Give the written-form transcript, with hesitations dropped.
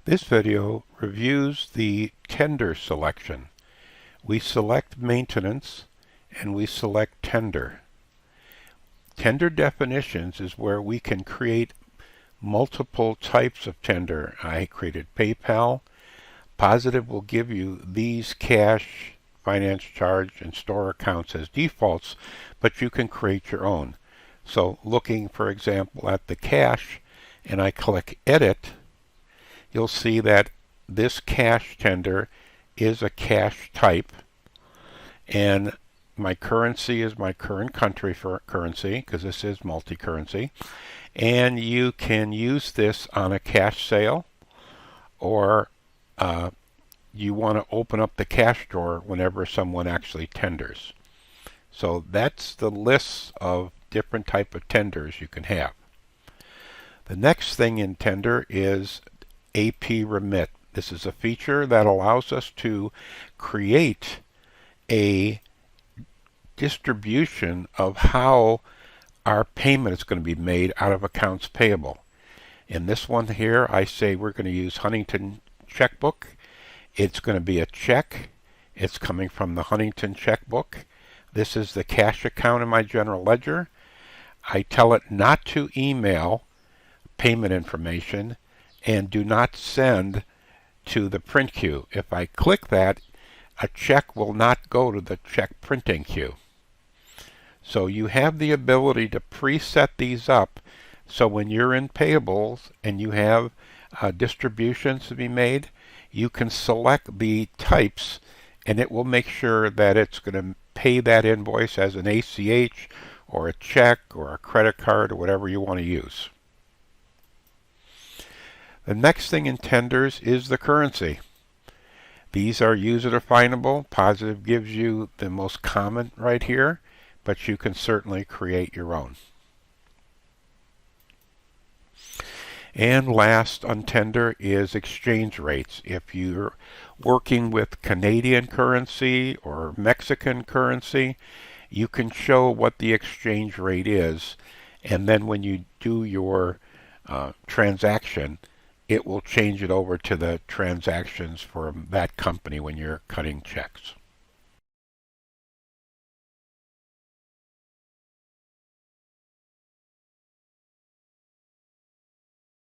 This video reviews the tender selection. We select maintenance and we select tender. Tender definitions is where we can create multiple types of tender. I created PayPal. Positive will give you these cash, finance charge, and store accounts as defaults, but you can create your own. So looking, for example, at the cash, and I click Edit, you'll see that this cash tender is a cash type, and my currency is my current country for currency, because this is multi-currency, and you can use this on a cash sale, or you want to open up the cash drawer whenever someone actually tenders. So that's the list of different type of tenders you can have. The next thing in tender is AP Remit. This is a feature that allows us to create a distribution of how our payment is going to be made out of accounts payable. In this one here, I say we're going to use Huntington checkbook. It's going to be a check. It's coming from the Huntington checkbook. This is the cash account in my general ledger. I tell it not to email payment information and do not send to the print queue. If I click that, a check will not go to the check printing queue. So you have the ability to preset these up, so when you're in payables and you have distributions to be made, you can select the types and it will make sure that it's going to pay that invoice as an ACH or a check or a credit card or whatever you want to use. The next thing in tenders is the currency. These are user definable. Positive gives you the most common right here, but you can certainly create your own. And last on tender is exchange rates. If you're working with Canadian currency or Mexican currency, you can show what the exchange rate is, and then when you do your transaction, it will change it over to the transactions for that company when you're cutting checks.